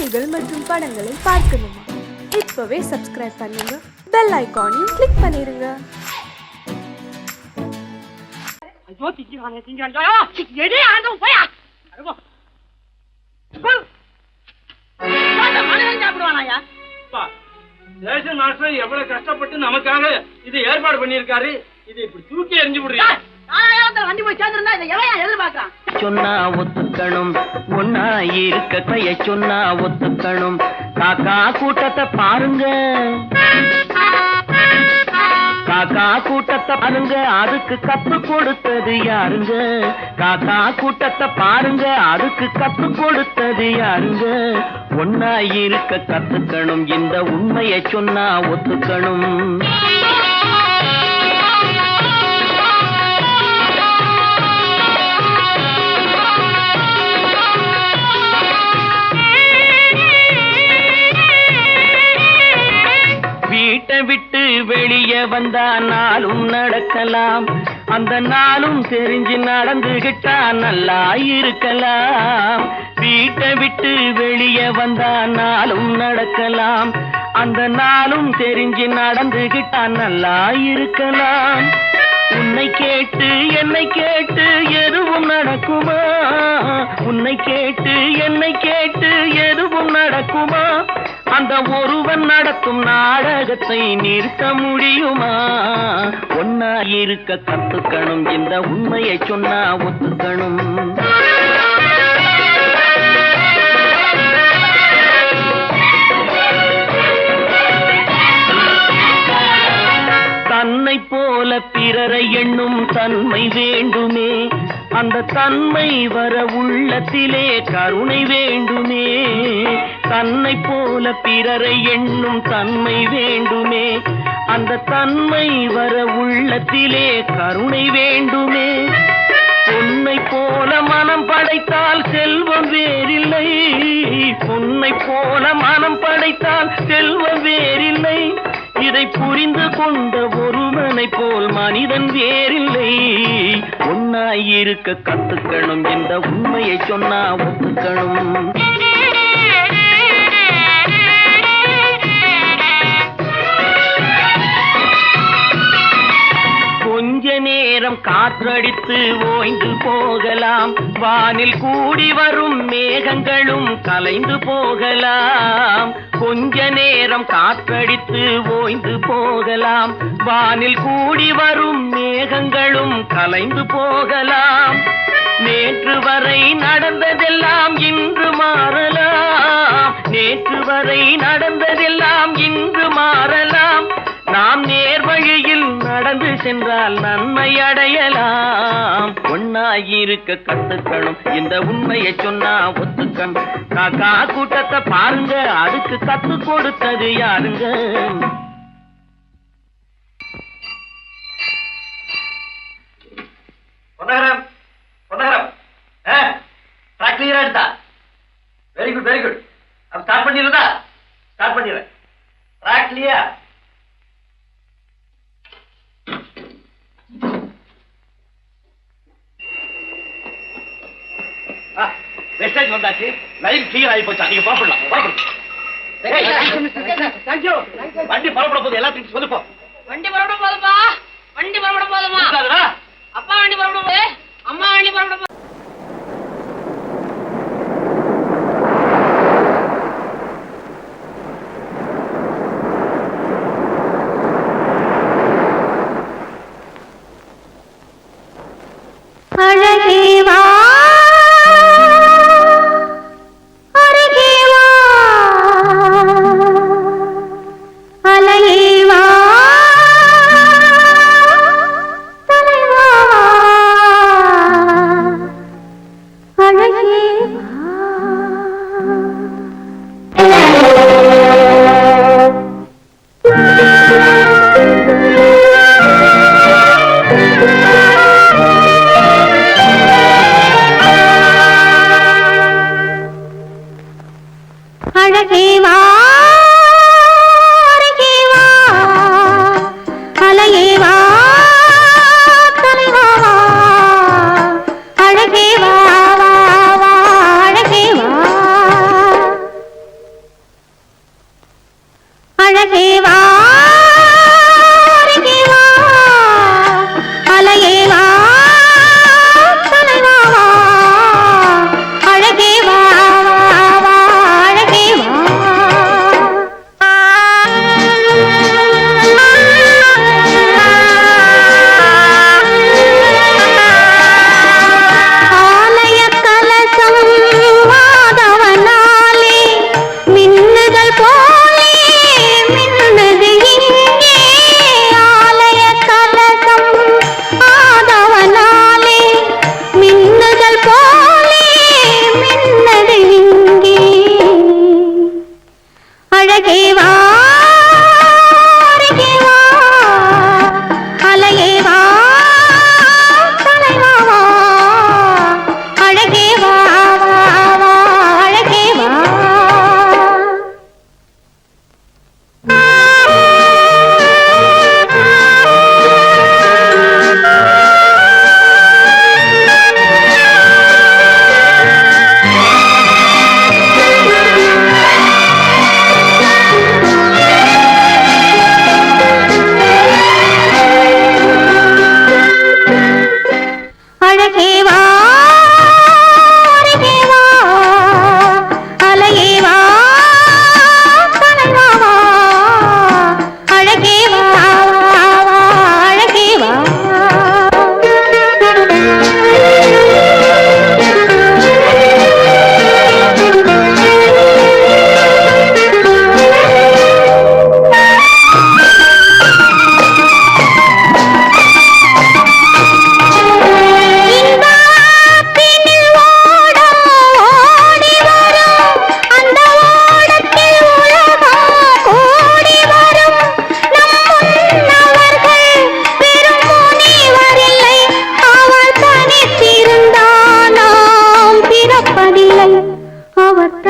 செய்திகள் மற்றும் படங்களை பார்க்கணுமா? இப்பவே சப்ஸ்கிரைப் பண்ணுங்க, பெல் ஐகானையும் கிளிக் பண்ணிருங்க. எவ்வளவு கஷ்டப்பட்டு நமக்காக இது ஏற்பாடு பண்ணிருக்காரு. இது இப்படி தூக்கி எறிஞ்சு விடுறீங்க. சொன்னா ஒத்துக்கணும், ஒன்னா இருக்க கைய சொன்னா ஒத்துக்கணும். காக்கா கூட்டத்தை பாருங்க, காக்கா கூட்டத்தை பாருங்க, அதுக்கு கத்து கொடுத்தது யாருங்க? காக்கா கூட்டத்தை பாருங்க, அதுக்கு கத்து கொடுத்தது யாருங்க? ஒன்னா இருக்க கத்துக்கணும், இந்த உண்மையை சொன்னா ஒத்துக்கணும். வீட்டை விட்டு வெளியே வந்தா நாளும் நடக்கலாம், அந்த நாளும் தெரிஞ்சு நடந்துகிட்டா நல்லா இருக்கலாம். வீட்டை விட்டு வெளியே வந்தா நாளும் நடக்கலாம், அந்த நாளும் தெரிஞ்சு நடந்துகிட்டா நல்லா இருக்கலாம். உன்னை கேட்டு என்னை கேட்டு எதுவும் நடக்குமா? உன்னை கேட்டு என்னை கேட்டு எதுவும் நடக்குமா? அந்த ஒருவன் நடத்தும் நாடகத்தை நிறுத்த முடியுமா? ஒன்னா இருக்க கத்துக்கணும், இந்த உண்மையை சொன்னா ஒத்துக்கணும். தன்னை போல பிறரை எண்ணும் தன்மை வேண்டுமே, அந்த தன்மை வர உள்ளத்திலே கருணை வேண்டுமே. தன்னை போல பிறரை எண்ணும் தன்மை வேண்டுமே, அந்த தன்மை வர உள்ளத்திலே கருணை வேண்டுமே. பொன்னை போல மனம் படைத்தால் செல்வம் வேறில்லை, பொன்னை போல மனம் படைத்தால் செல்வம் வேறில்லை. இதை புரிந்து கொண்ட ஒருவனை போல் மனிதன் வேறில்லை. ஒன்னாயிருக்க கத்துக்கணும், இந்த உண்மையை சொன்னா ஒத்துக்கணும். கொஞ்ச நேரம் காற்றடித்து ஓய்ந்து போகலாம், வானில் கூடி வரும் மேகங்களும் கலைந்து போகலாம். கொஞ்ச நேரம் காற்றடித்து ஓய்ந்து போகலாம், வானில் கூடி வரும் மேகங்களும் கலைந்து போகலாம். நேற்று வரை நடந்ததெல்லாம் இன்று மாறலாம், நேற்று வரை நடந்ததெல்லாம் இன்று மாறலாம். நாம் நேர்வழியில் நடந்து சென்றால் நன்மை அடையலாம். ஒன்னாயிருக்க கத்துக்கணும், இந்த உண்மையை சொன்னா ஒத்துக்கணும். காக்கா கூட்டத்தை பாருங்க, அதுக்கு கத்து கொடுத்தது யாருங்க? பொன்னகரம், பொன்னகரம், ட்ராக் கிளியரா எடுத்தா? Very good, very good. அப்ப ஸ்டார்ட் பண்ணிடுறதா? ஸ்டார்ட் பண்ணிடுறேன். Track clear. வெஸ்டேஜ் வந்தாச்சு, லைன் கிளியர் ஆகி போச்சா? நீங்க புறப்படலாம். வண்டி புறப்பட போது எல்லாத்தையும் சொல்லுப்போம். வண்டி புறப்பட போதுமா? வண்டி புறப்பட போதுமா? அப்பா வண்டி புறப்பட போது, அம்மா வண்டி புறப்பட போது. அழகேவா அலையேவா தலைவா அழகேவா. அழகேவா அழகேவா அலையேவா தலைவா அழகேவா அழகேவா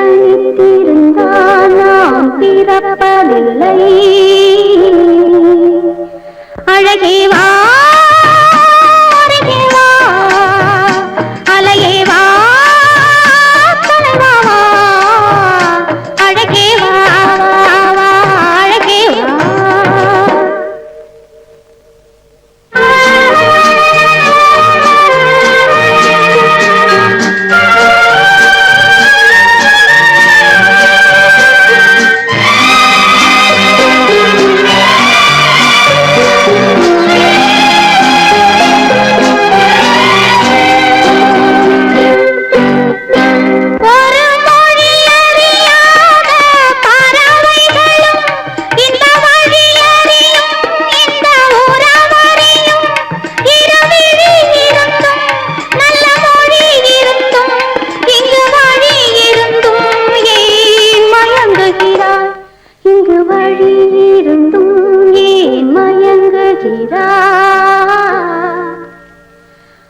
நினைத்திருந்தால் நாம் பிறப்பதில்லை. அழகே வா அருகே வா, அலையே வா தலைவா வா, அழகே வா வா அழகே வா.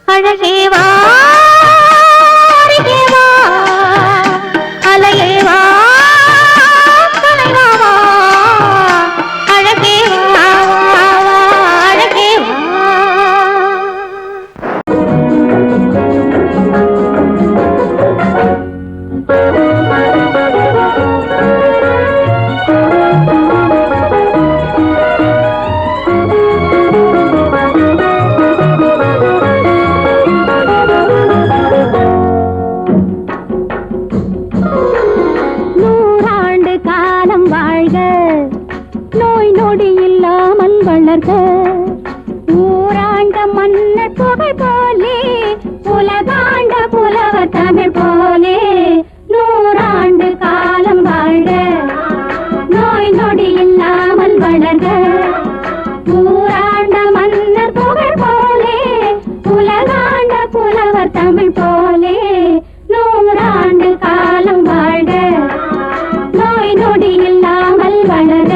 அழகே வா அருகே வா, அலையே வா தலைவா வா, அழகே வா அழகே வா. ஊராண்ட மன்னர் புகழ் போலே, உலகாண்ட புலவர் தமிழ் போலே, நூறாண்டு காலம் வாழ்க, நோய் நொடி இல்லாமல் வளர்க. ஊராண்ட மன்னர் புகழ் போலே, உலகாண்ட புலவர் தமிழ் போலே, நூறாண்டு காலம் வாழ்க, நோய் நொடி இல்லாமல் வளர்க.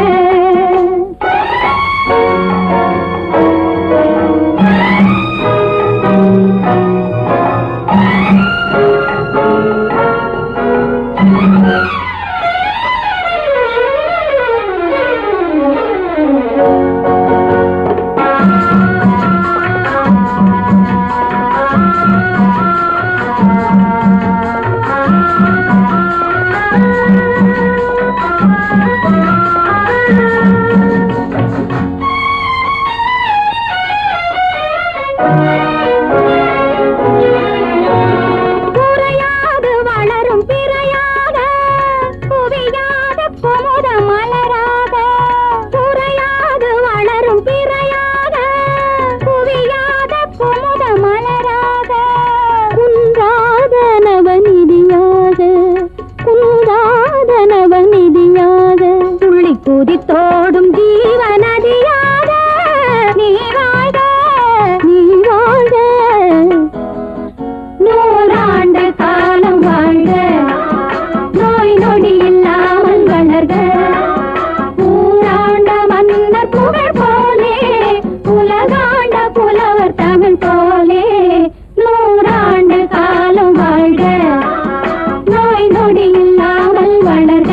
குதித்தோடும் ஜீவநதியாக நீ வாழ்க, நீ வாழ்க, நூறாண்டு காலம் வாழ்க, நோய் நொடி இல்லாமல் வளர்க. ஊராண்ட மன்னர் புகழ் போலே, உலகாண்ட புலவர் தமிழ் போலே, நூறாண்டு காலம் வாழ்க, நோய் நொடி இல்லாமல் வளர்க.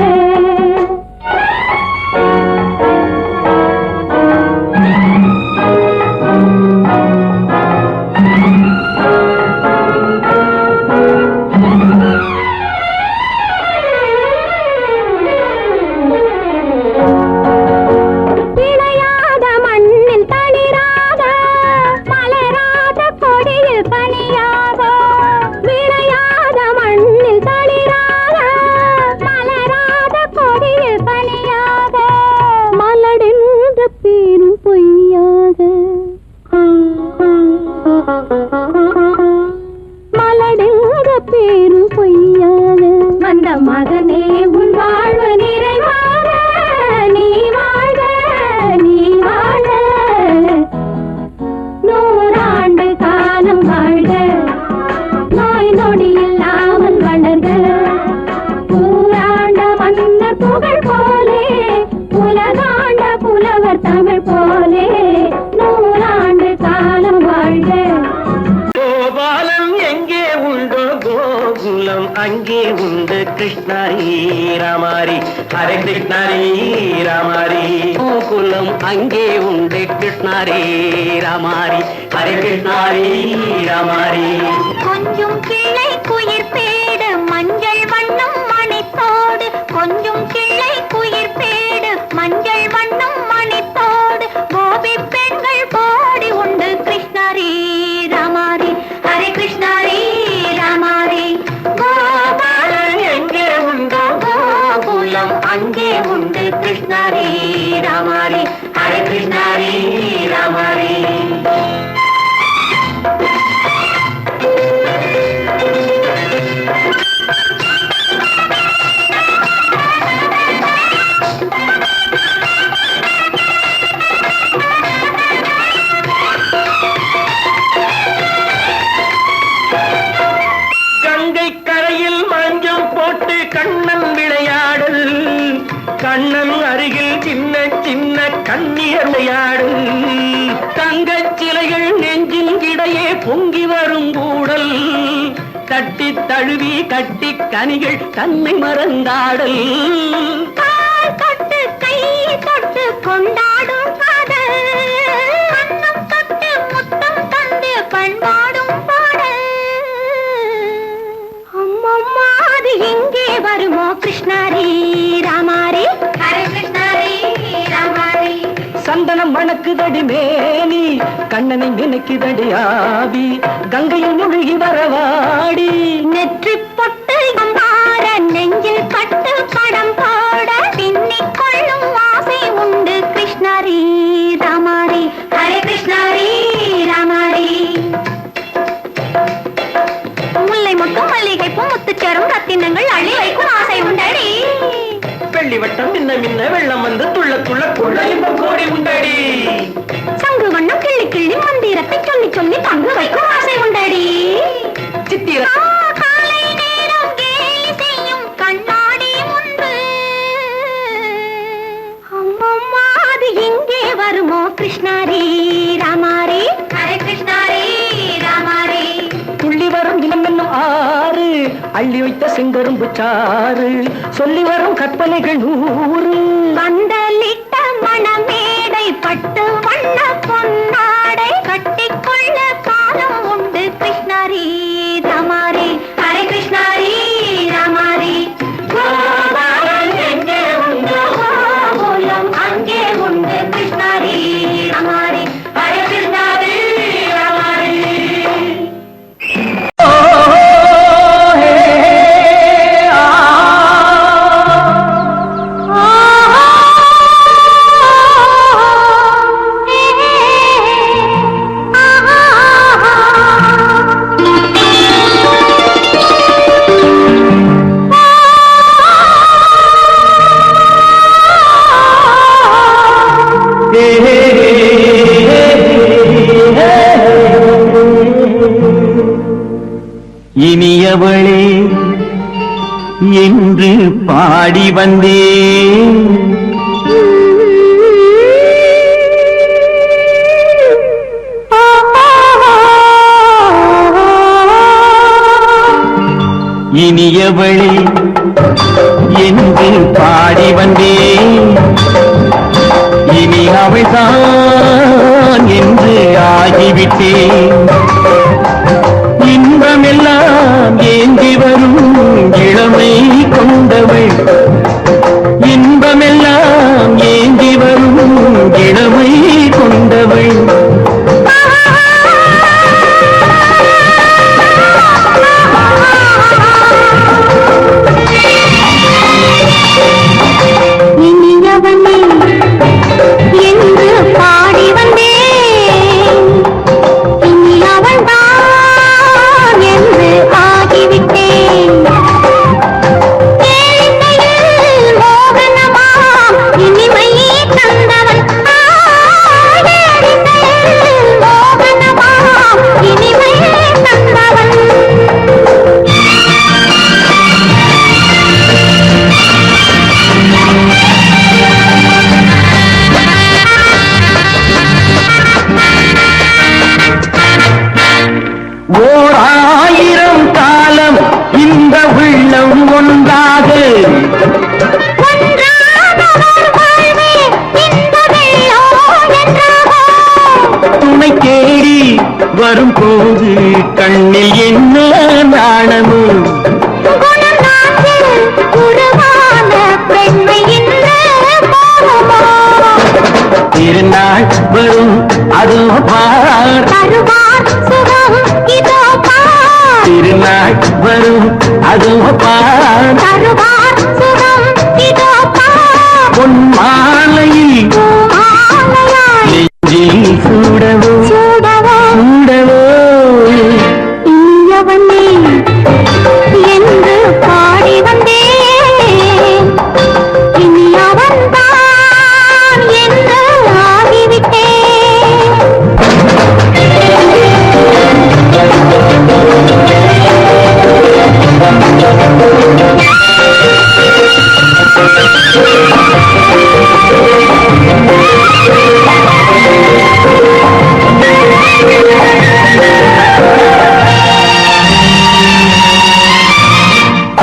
உண்டு கிருஷ்ணாரி ராமாரி ஹரே கிருஷ்ணாரி ராமாரி கோகுலம் அங்கே உண்டு கிருஷ்ணாரி ராமாரி ஹரே கிருஷ்ணாரி ராமாரி கொஞ்சம் கிளை குயிர் பேடு மஞ்சள் வண்ணம் மணித்தோடு கொஞ்சம் கிளை குயிர் பேடு மஞ்சள் வண்ணம் மணித்தோடு கோபி பெண்கள் போடி உண்டு கிருஷ்ணாரி ராமாரி ஹரே கிருஷ்ணாரி ராமாரி கோபாலன் எங்கே உண்டோ கோகுலம் அங்கே உண்டு கிருஷ்ணாரி ராமாரி ஹரே கிருஷ்ணாரி ராமாரி கண்ணன் விளையாடல் கண்ணன் அருகில் சின்ன சின்ன கண்ணீர் விளையாடல் தங்கச் சிலைகள் நெஞ்சின் இடையே பொங்கி வரும் கூடல் தட்டி தழுவி கட்டி கனிகள் தன்னை மறந்தாடல் தொட்டு கை தொட்டு கொண்டாடும் காதல் கண்ணம் தொட்டு முத்தம் தந்து பண்பாடும் பாடல் அம்மம்மா அது எங்கே வருமோ கிருஷ்ணாரி ராமாரி ஹரே கிருஷ்ணாரி ராமாரி சந்தனம் மணக்குதடி மேனி கண்ணனை நினைக்குதடி ஆவி கங்கையில் முழுகி வரவாடி நெற்றி பொட்டு மாற நெஞ்சில் பட்டு படம் போட பின்னிக் கொள்ளும் ஆசை உண்டு கிருஷ்ணாரி ராமாரி ஹரே கிருஷ்ணாரி ராமாரி முல்லை மொட்டும் மல்லிகை பூ முத்துச்சேரும் ரத்தினங்கள் அள்ளி வைக்கும் ஆசை உண்டடி வெள்ளி வட்டம் மின்ன மின்ன வெள்ளம் வந்து துள்ள துள்ள கொள்ள இன்பம் கோடி உண்டடி சங்கு வண்ணம் கிள்ளி கிள்ளி மந்திரத்தை சொல்லி சொல்லி தங்கு வைக்கும் ஆசை உண்டடி சித்திர காலை நேரம் கேலி செய்யும் கண்ணாடி முன்பு அம்மம்மா அது எங்கே வருமோ கிருஷ்ணாரி ராமாரி ஹரே கிருஷ்ணாரி ராமாரி துள்ளி வரும் இனம் என்னும் ஆறு அள்ளி வைத்த செங்கரும்பு சாறு சொல்லி வரும் கற்பனைகள் 100 பந்தலிட்ட மணமேடை பட்டு வண்ண பொன்னாடை கட்டிக்கொள்ள காலம் உண்டு கிருஷ்ணாரி ராமாரி ஹரே கிருஷ்ணாரி ராமாரி கோபாலன் எங்கே உண்டோ கோகுலம் அங்கே உண்டு கிருஷ்ணாரி ராமாரி ஹரே கிருஷ்ணாரி ராமாரி இனியவளே என்று பாடி வந்தேன் இனியவளே என்று பாடி வந்தேன் இனி அவள்தான் என்று ஆகிவிட்டேன் இன்பமெல்லாம் ஏந்தி வரும் இளமை கொண்டவள் இன்பமெல்லாம் ஏந்தி வரும் இளமை கொண்டவள் இனியவனே என்று பாடி வந்தேன் இனியா வரும்போது கண்ணில் என்ன நாணமோ குணநாட்டில் உருவான பெண்மை என்ன பாவமோ திருநாள் வரும் அதோ பார் தருவார் சுகம் இதோ பார் திருநாள் வரும் அதோ பார் தருவார் சுகம் இதோ பார் பொன் மாலையில் மாலையாய் நெஞ்சில் சூடவோ சூடவோ சூடவோ இனியவனே என்று பாடி வந்தேன் இனி அவன்தான் என்று ஆகிவிட்டேன்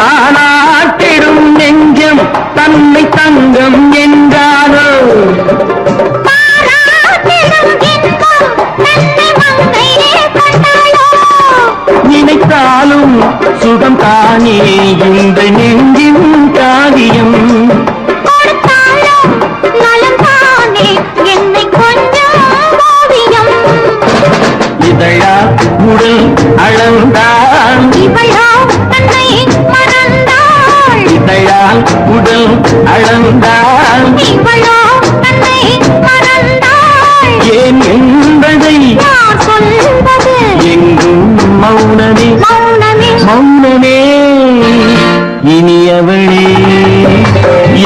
தானாட்டிடும் நெஞ்சம் தன்னை தங்கம் என்றாரோ பாராட்டிடும் இன்பம் தன்னை மங்கையே கண்டாளோ நினைத்தாலும் சுகம் தானே இந்த நெஞ்சின் காரியம் கொடுத்தாலும் நலம் தானே என்னை கொஞ்சம் ஓவியம் இதழா உடல் அளந்தான் இவளோ தன்னை மறந்தாள் இதழால் உடல் அளந்தான் இவளோ தன்னை மறந்தாள் ஏன் என்பதை யார் சொல்வது எங்கும் மௌனமே மௌனமே மௌனமே இனியவளே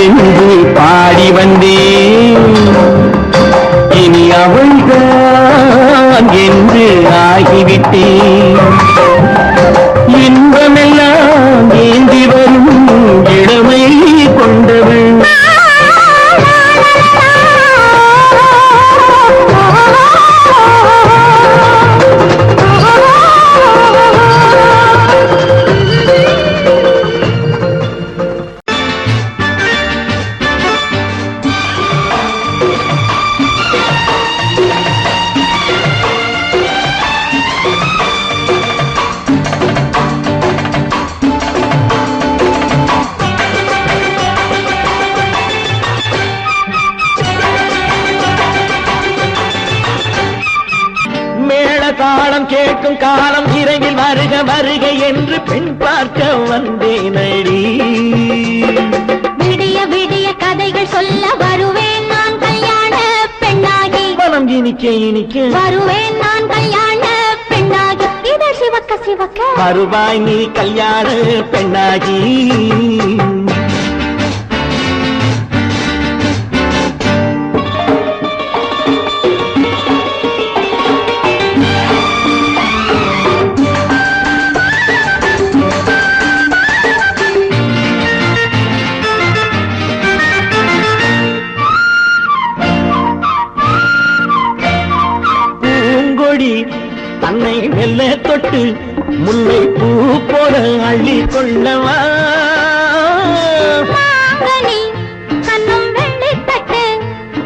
என்று பாடி வந்தேன் இனி அவள்தான் என்று ஆகிவிட்டேன் இன்பமெல்லாம் ஏந்தி வரும் இளமை கொண்டவள் மேள தாளம் கேட்கும் காலம் இரவில் வருக வருக என்று பெண் பார்க்க வந்தேனடி விடிய விடிய கதைகள் சொல்ல வருவேன் நான் கல்யாண பெண்ணாகி மனம் இனிக்க இனிக்க வருவேன் நான் கல்யாண பெண்ணாகி இதழ் சிவக்க சிவக்க வருவாய் நீ கல்யாண பெண்ணாகி பூங்கொடி தன்னை மெல்ல தொட்டு முல்லை பூ போல அள்ளி கொள்ளவா மாங்கனி கண்ணும் வெள்ளித்தட்டு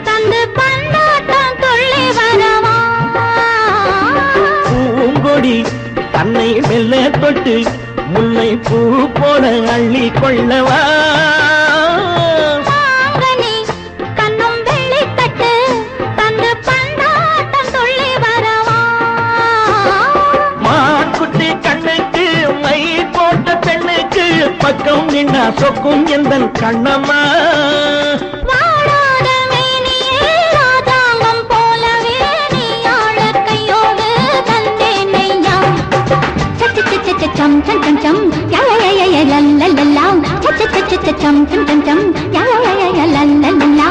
தந்து பந்தாட்டம் துள்ளி வரவா பூங்கொடி தன்னை மெல்ல தொட்டு முல்லை பூ போல அள்ளி கொள்ளவா மாங்கனி கண்ணும் வெள்ளித்தட்டு தந்து பந்தாட்டம் துள்ளி வரவா மாக்குட்டி கண்ணுக்கு மை போட்ட பெண்ணுக்கு பக்கம் நின்னா சொக்கும் எந்தன் கண்ணம்மா வாடாத மேனியே ராதாங்கம் போலவே நீ ஆள கையோடு தந்தேன் நெய்யா சம் சம் சம் சம் யா யா யா யா லல்லல்லா சம் சம் சம் சம் யா யா யா லல்லல்லா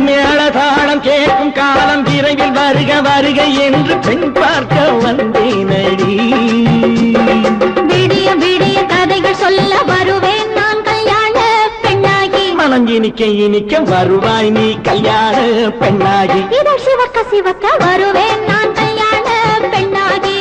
மேளதாளம் கேட்கும் காலம் விரைவில் வருக வருக என்று பெண் பார்க்க வந்தேனடி விடிய விடிய கதைகள் சொல்ல வருவேன் நான் கல்யாண பெண்ணாகி மனம் இனிக்க இனிக்க வருவாய் நீ கல்யாண பெண்ணாகி இதழ் சிவக்க சிவக்க வருவேன் நான் கல்யாண பெண்ணாகி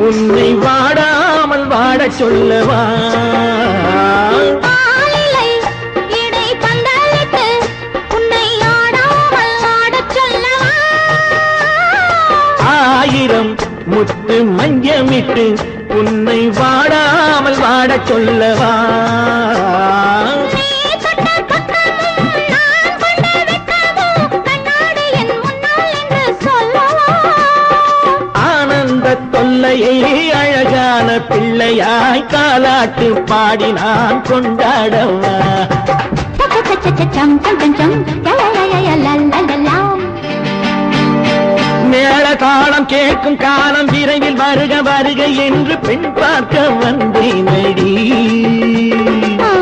உன்னை வாடாமல் வாடச் சொல்லவா? ஆளிலை இடை பந்தலிட்டு உன்னை ஆடாமல் ஆடச் சொல்லவா? ஆயிரம் முத்து மஞ்சமிட்டு உன்னை வாடாமல் வாடச் சொல்லவா? நீ தொட்ட பக்கமும் நான் கொண்ட வெட்கமும் கண்ணாடி என் முன்னால் என்று சொல்லவா? ஆனந்த தொல்லையை அழகான பிள்ளையாய் காலாட்டு பாடி நான் கொண்டாடவா? சம் சம் சம் சம் லலலலலலலலலாம். மேள தாளம் கேட்கும் காலம் விரைவில் வருக வருக என்று பெண் பார்க்க வந்தேனடி.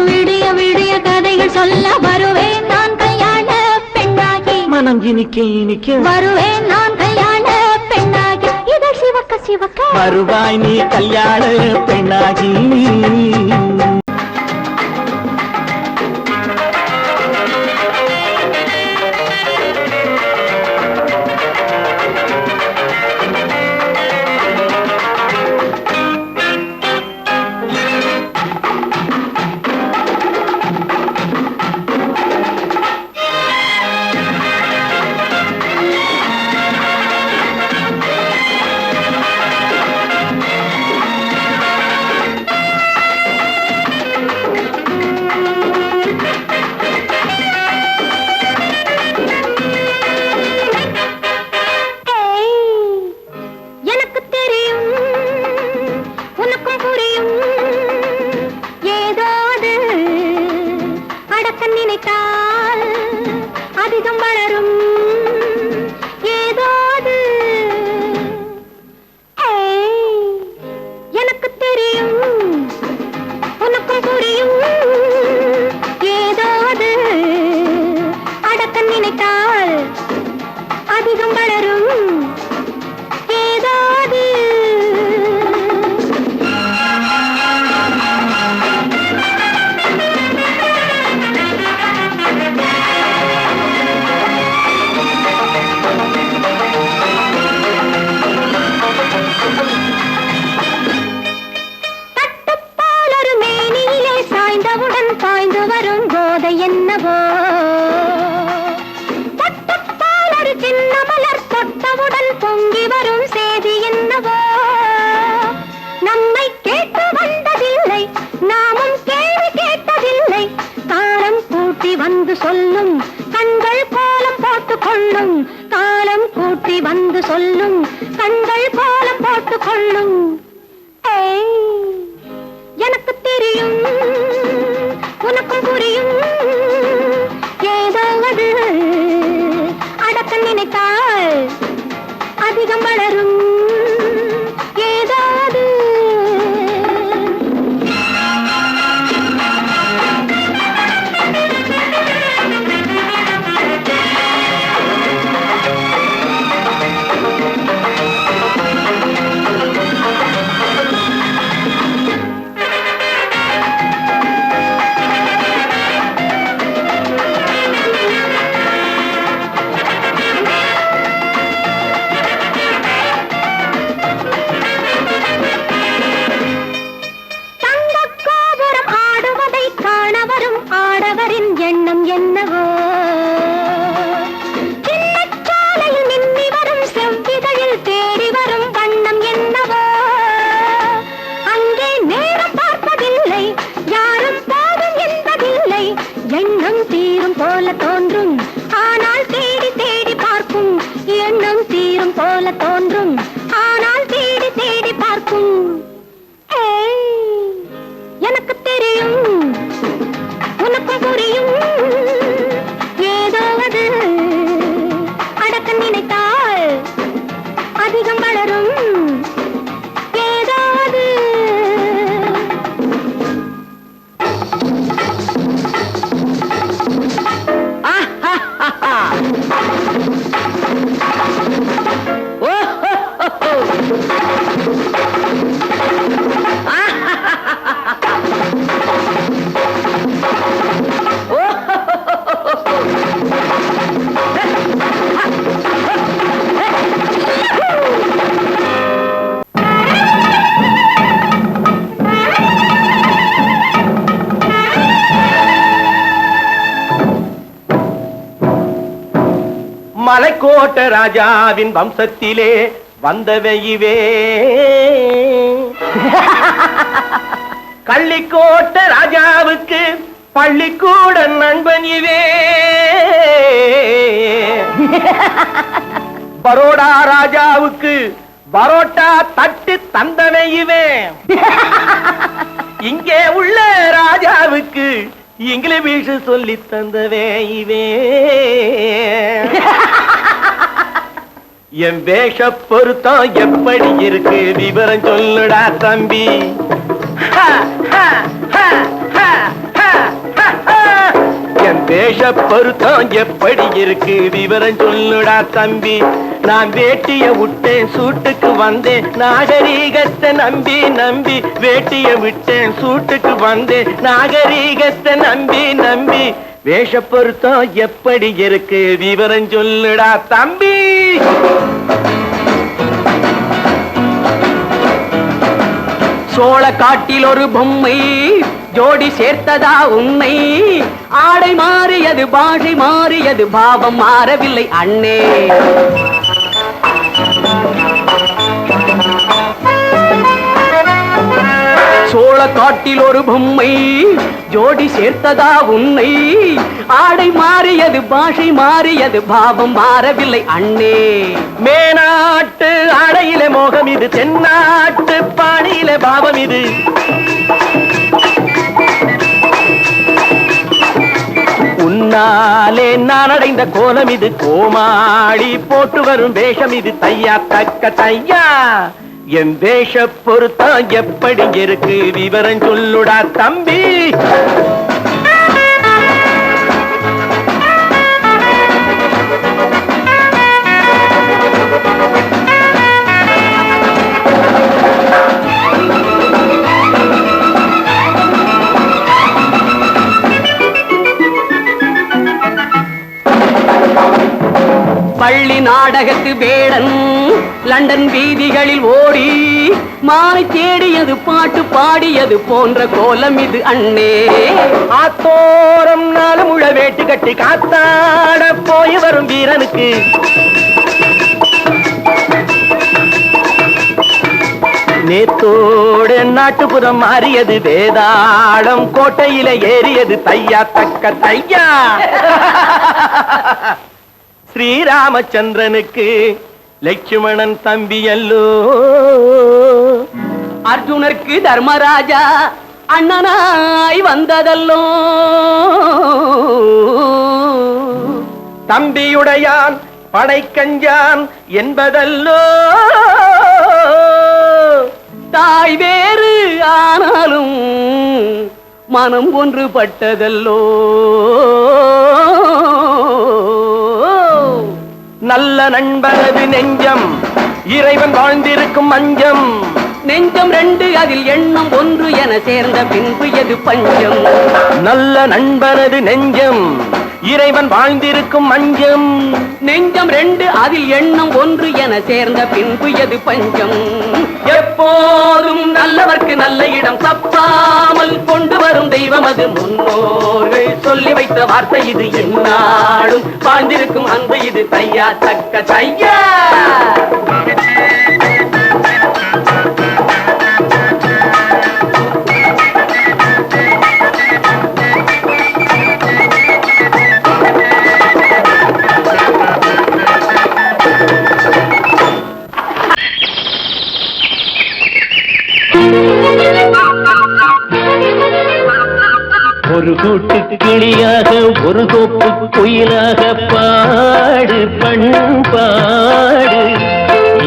விடிய விடிய கதைகள் சொல்ல வருவேன் நான் கல்யாண பெண்ணாகி. மனம் இனிக்க இனிக்க வருவேன் நான் கல்யாண பெண்ணாகி. இதழ் சிவக்க சிவக்க வருவாய் நீ கல்யாண பெண்ணாகி. எனக்கு தெரியும் உனக்கும் புரியும் ஏதோ அது அடக்க நினைத்தால் அதிகம் வளரும் ஏதோ அது. எனக்கு தெரியும் உனக்கும் புரியும் ஏதோ அது அடக்க நினைத்தால் அதிகம் வளரும் ஏதாவது. தட்டுப்பால் ஒரு மேனியிலே சாய்ந்தவுடன் பாய்ந்து வரும் போதை என்னவோ. தட்டுப்பால் ஒரு சின்ன மலர் தொட்டவுடன் பொங்கி வரும் செய்தி என்னவோ. நம்மை கேட்டு வந்ததில்லை நாமும் கேள்வி கேட்டதில்லை. காலம் கூட்டி வந்து சொல்லும் கண்கள் கோலம் போட்டுக் கொள்ளும். காலம் கூட்டி வந்து சொல்லும் கண்கள் கோலம் போட்டுக் கொள்ளும். எனக்கு தெரியும் உனக்கும் புரியும் ஏதோ அது அடக்க நினைத்தால் அதிகம் வளரும் ஏதாவது. கள்ளிக்கோட்ட ராஜாவின் வம்சத்திலே வந்தவையுவே கள்ளிக்கோட்ட ராஜாவுக்கு பள்ளிக்கூட நண்பன் இவே பரோடா ராஜாவுக்கு பரோட்டா தட்டு தந்தனை இவே இங்கே உள்ள ராஜாவுக்கு இங்கிலீஷ் சொல்லி தந்தவே இவே என் வேஷ பொருத்தம் எப்படி இருக்கு விவரம் சொல்லுடா தம்பி என் வேஷ பொருத்தம் எப்படி இருக்கு விவரம் சொல்லுடா தம்பி நான் வேட்டிய விட்டேன் சூட்டுக்கு வந்தேன் நாகரீகத்தை நம்பி நம்பி வேட்டிய விட்டேன் சூட்டுக்கு வந்தேன் நாகரீகத்தை நம்பி நம்பி வேஷ பொருத்தம் எப்படி இருக்கு விவரம் சொல்லுடா தம்பி சோழ காட்டில் ஒரு பொம்மை ஜோடி சேர்த்ததா உன்னை ஆடை மாறியது பாஷை மாறியது பாவம் மாறவில்லை அண்ணே சோழ காட்டில் ஒரு பொம்மை ஜோடி சேர்த்ததா உன்னை ஆடை மாறியது பாஷை மாறியது பாவம் மாறவில்லை அண்ணே மேனாட்டு ஆடையிலே மோகம் இது தென்னாட்டு பாணியிலே பாவம் இது உன்னாலே நான் அடைந்த கோலம் இது கோமாளி போட்டு வரும் வேஷம் இது தையா தக்க தையா என் வேஷ பொருத்தம் எப்படி இருக்கு விவரம் சொல்லுடா தம்பி பள்ளி நாடகத்து வேடன் லண்டன் வீதிகளில் ஓடி மாலை தேடியது பாட்டு பாடியது போன்ற கோலம் இது அண்ணே ஆத்தோரம் நாளும் உள்ள வேட்டு கட்டி காத்தாட போய் வரும் வீரனுக்கு நேத்தோடு நாட்டுப்புறம் மாறியது வேதாளம் கோட்டையில ஏறியது தையா தக்க தையா ஸ்ரீராமச்சந்திரனுக்கு லட்சுமணன் தம்பி அல்லோ அர்ஜுனருக்கு தர்மராஜா அண்ணனாய் வந்ததல்லோ தம்பியுடையான் படைக்கஞ்சான் என்பதல்லோ தாய் வேறு ஆனாலும் மனம் ஒன்றுபட்டதல்லோ நல்ல நண்பனது நெஞ்சம் இறைவன் வாழ்ந்திருக்கும் மஞ்சம் நெஞ்சம் ரெண்டு அதில் எண்ணம் ஒன்று என சேர்ந்த பின்பு எது பஞ்சம் நல்ல நண்பனது நெஞ்சம் இறைவன் வாழ்ந்திருக்கும் மஞ்சம் நெஞ்சம் ரெண்டு அதில் எண்ணம் ஒன்று என சேர்ந்த பின்பு எது பஞ்சம் எப்போதும் நல்லவர்க்கு நல்ல இடம் தப்பாமல் கொண்டு வரும் தெய்வம் அது முன்னோர்கள் சொல்லி வைத்த வார்த்தை இது எந்நாளும் வாழ்ந்திருக்கும் அன்பு இது தையா தக்க தையா ஒரு கூட்டு கிளியாக ஒரு கோப்பு குயிலாக பாடு பண்பாடு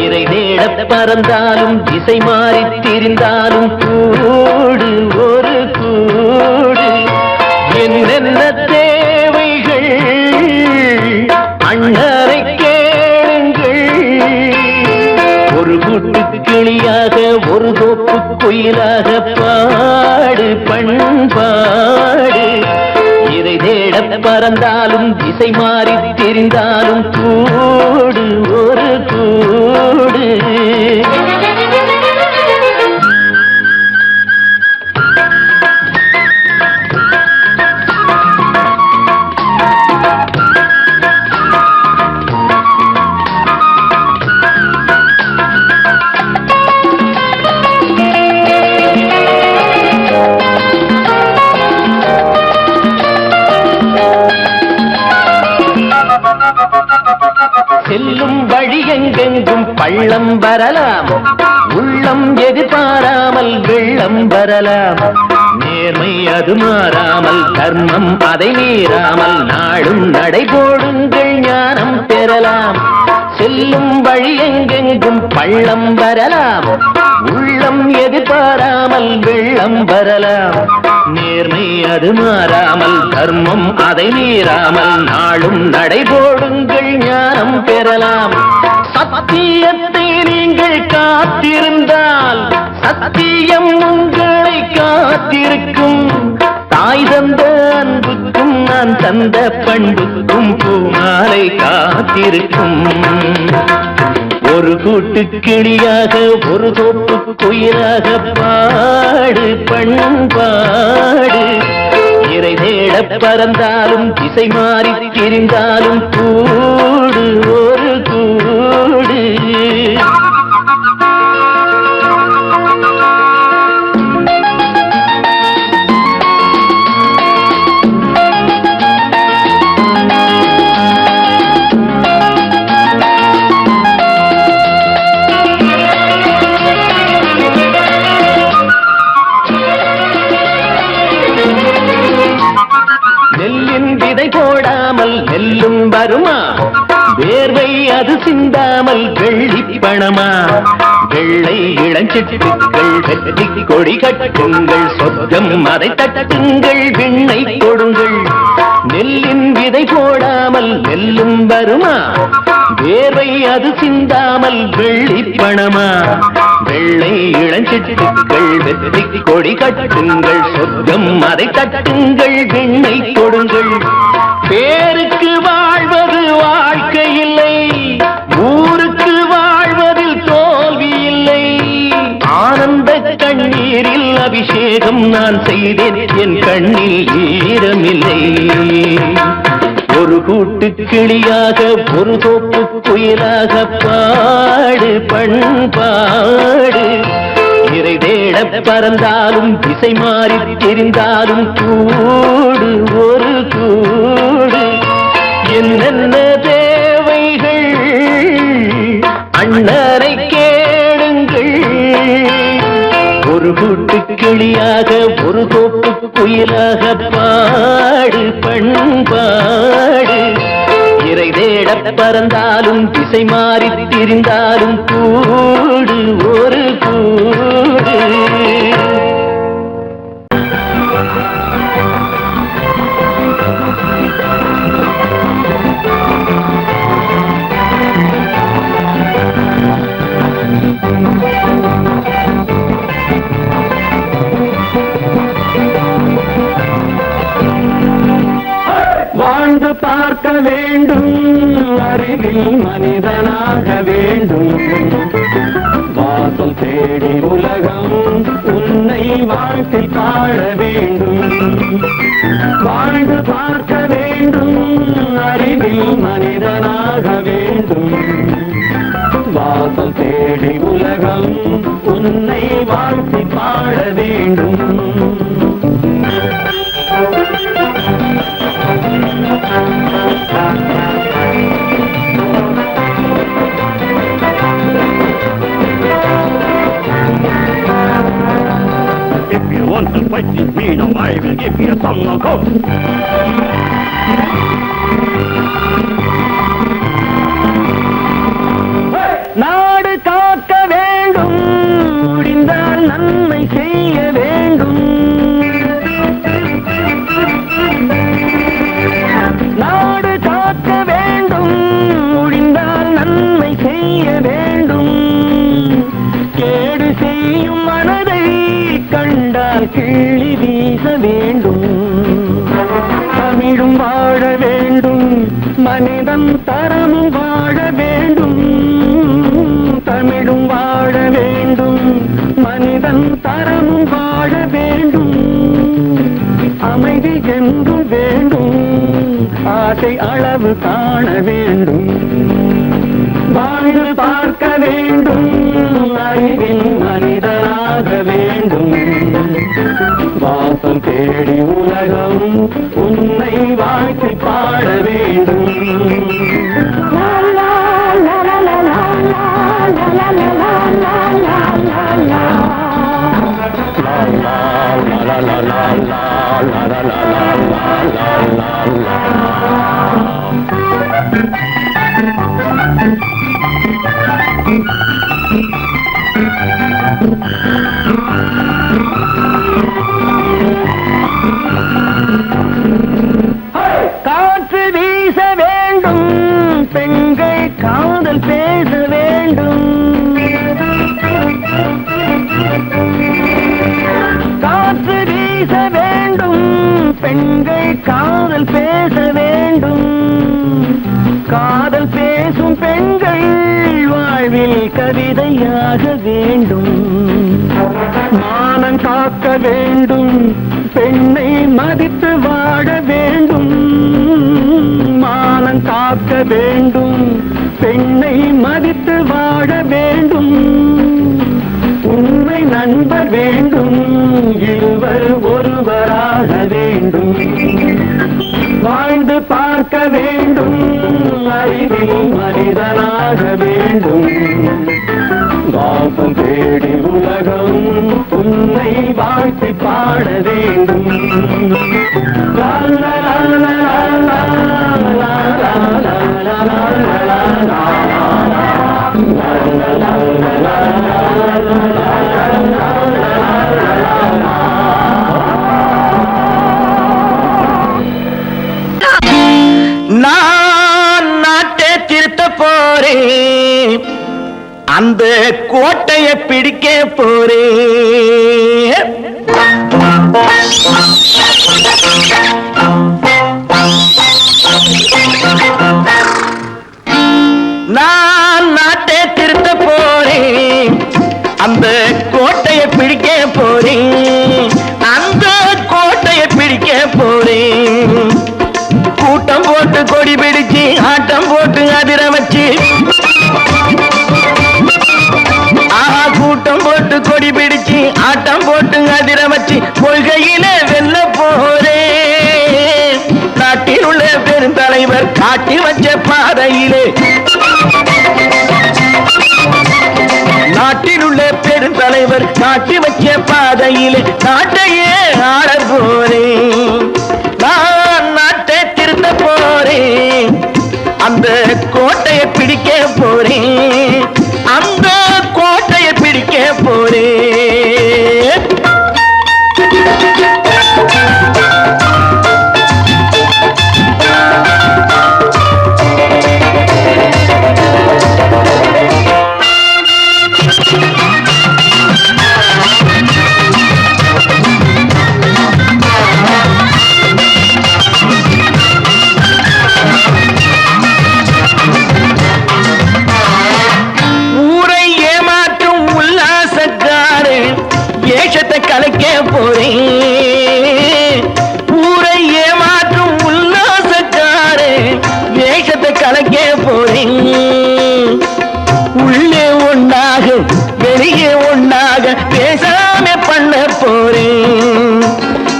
இறை தேட பறந்தாலும் திசை மாறி திரிந்தாலும் கூடு ஒரு கூடு என்னென்ன தேவைகள் அண்ணரை கேளுங்கள் ஒரு கூட்டு கிளியாக ஒரு கோப்பு குயிலாக பாடு பண்பாடு இதை தேட பறந்தாலும் திசை மாறி தெரிந்தாலும் கூடு ஒரு கூடு செல்லும் வழி எங்கெங்கும் பள்ளம் வரலாம், உள்ளம் எதிர்பாராமல் வெள்ளம் வரலாம். நேர்மை அது மாறாமல், தர்மம் அதை மீறாமல், நாடும் நடைபோடுங்கள் ஞானம் பெறலாம். செல்லும் வழி எங்கெங்கும் பள்ளம் வரலாம், உள்ளம் எதிர்பாராமல் வெள்ளம் வரலாம். நேர்மை அது மாறாமல், தர்மம் அதை மீறாமல், நாளும் நடைபோடுங்கள் ஞானம் பெறலாம். சத்தியத்தை நீங்கள் காத்திருந்தால் சத்தியம் உங்களை காத்திருக்கும். தாய் தந்த அன்புக்கும் நான் தந்த பண்புக்கும் பூமாலை காத்திருக்கும். ஒரு கூட்டு கிளியாக ஒரு தோப்பு குயிலாக பாடு பண்பாடு. இறை தேட பறந்தாலும் திசை மாறி திரிந்தாலும் கூடு ஒரு கூடு. போடாமல் நெல்லும் வருமா, வேர்வை அது சிந்தாமல் வெள்ளி பணமா. வெள்ளை இளஞ்சிட்டுக்கள் வெற்றி கொடி கட்டுங்கள், சொர்க்கம் அதை தட்டுங்கள், விண்ணை கொடுங்கள். நெல்லின் விதை போடாமல் நெல்லும் வருமா, வேர்வை அது சிந்தாமல் வெள்ளி பணமா. வெள்ளை இளஞ்சிட்டுக்கள் வெற்றி கொடி கட்டுங்கள், சொர்க்கம் அதை தட்டுங்கள், விண்ணை கொடுங்கள். பேருக்கு வாழ்வது வாழ்க்கை இல்லை, ஊருக்கு வாழ்வதில் தோல்வி இல்லை. ஆனந்த கண்ணீரில் அபிஷேகம் நான் செய்தேன், என் கண்ணில் ஈரமில்லை. ஒரு கூட்டு கிளியாக ஒரு தோப்பு குயிலாக பாடு பண்பாடு. இறை தேட பறந்தாலும் திசை மாறி தெரிந்தாலும் கூடு ஒரு கூடு. என்னென்ன தேவைகள் அண்ணரை கேளுங்கள். ஒரு கூட்டு கிளியாக ஒரு தோப்பு குயிலாக பாடு பண்பாடு. இறை தேட பறந்தாலும் திசை மாறி திரிந்தாலும் கூடு ஒரு கூடு. வாழ்ந்து பார்க்க வேண்டும், அறிவில் மனிதனாக வேண்டும். வாசல் தேடி உலகம் உன்னை வாழ்க்கை பாட வேண்டும். வாழ்ந்து பார்க்க வேண்டும், அறிவில் மனிதனாக வேண்டும். வாசல் தேடி உலகம் உன்னை வாழ்க்கை பாட வேண்டும். If you want to fight with me, now I will give you a song of hope. நாடு காக்க வேண்டும், முடிந்தால் நன்மை செய்ய வேண்டும். நாடு காக்க வேண்டும், முடிந்தால் நன்மை செய்ய வேண்டும். கேடு செய்யும் மனதை கண்டால் கிள்ளி வீச வேண்டும். தமிழும் வாழ வேண்டும், மனிதன் தரமும் வாழ வேண்டும். தமிழும் வாழ வேண்டும், மனிதன் தரமும் வாழ வேண்டும். அமைதி என்றும் வேண்டும், ஆசை அளவு காண வேண்டும். வாழ்ந்து பார்க்க வேண்டும், அறிவின் மனிதனாக வேண்டும். வாசல் தேடி உலகம் உன்னை வாழ்க்கை பாட வேண்டும். காற்று வீச வேண்டும், பெண்கள் காதல் பேச வேண்டும். காற்று வீச வேண்டும், பெண்கள் காதல் பேச வேண்டும். காதல் பேசும் பெண்கள் வாழ்வில் கவிதையாக வேண்டும். மானம் காக்க வேண்டும், பெண்ணை மதித்து வாழ வேண்டும். மானம் காக்க வேண்டும், பெண்ணை மதித்து வாழ வேண்டும். உண்மை நண்பர் வேண்டும், இருவர் ஒருவராக வேண்டும். வாழ்ந்து பார்க்க வேண்டும், அறிவில் மனிதனாக வேண்டும். வாசம் தேடி உலகம் உன்னை வாழ்த்தி பாட வேண்டும். லா லா லா லா லா லா லா லா லா லா. நான் நாட்டை திருத்த போறேன், அந்த கோட்டையை பிடிக்க போறேன். நான் நாட்டை திருத்த போறேன், அந்த கோட்டையை பிடிக்க போறேன். அந்த கோட்டையை பிடிக்க போறேன். கூட்டம் போட்டு கொடி பிடிச்சு ஆட்டம் போட்டு அதிர வச்சு, கூட்டம் போட்டு கொடி பிடிச்சு ஆட்டம் போட்டு அதிர வச்சு கொள்கையில வெல்ல போறேன். நாட்டில் உள்ள பெருந்தலைவர் காட்டி வச்ச பாதையிலே, நாட்டில் உள்ள பெருந்தலைவர் காட்டி வச்ச பாதையிலே நாட்டையே ஆள போறேன். நான் நாட்டை திருத்த போறேன், அந்த கோட்டையை பிடிக்க போறேன். அந்த கோட்டையை பிடிக்க போறேன். கலைக்க போறேன். ஊரை ஏமாற்றும் உல்லாசக்காரே வேஷத்தை கலைக்க போறேன். உள்ளே ஒன்றாக வெளியே ஒன்றாக பேசாம பண்ண போறேன்.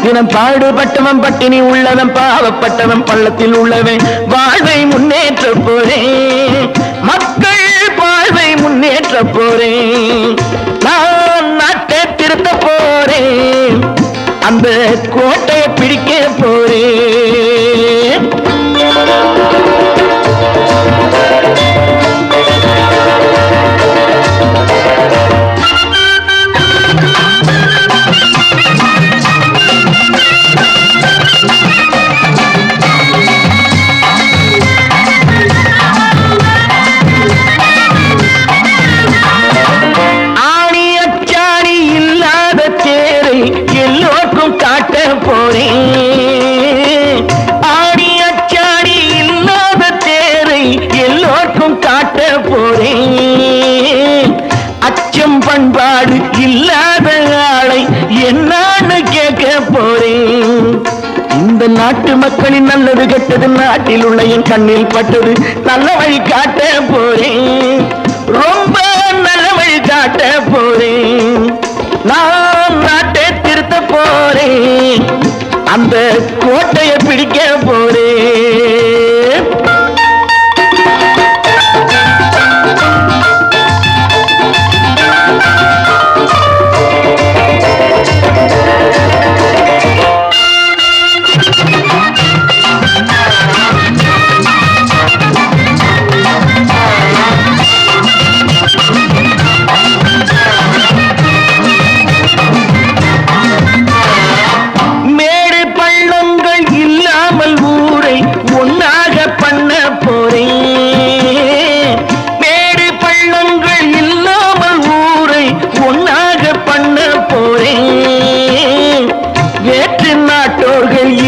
தினம் பாடுபட்டவன் பட்டினி உள்ளவன், பாவப்பட்டவன் பள்ளத்தில் உள்ளவன் வாழ்வை முன்னேற்ற போறேன். மக்கள் வாழ்வை முன்னேற்ற போறேன். நான் நாட்டை திருத்த போறேன், அந்த கோட்டையை பிடிக்க போறேன். ஆடி அச்சாடி இல்லாத தேரை எல்லோருக்கும் காட்ட போறேன். அச்சம் பண்பாடு இல்லாத ஆளை என்னான்னு கேட்க போறேன். இந்த நாட்டு மக்களின் நல்லது கெட்டது நாட்டில் உள்ள என் கண்ணில் பட்டது. நல்ல வழி காட்ட போறேன், ரொம்ப நல்ல வழி காட்ட போறேன். நான் நாட்டை திருத்த போறேன், அந்த கோட்டையை பிடிக்க போறேன்.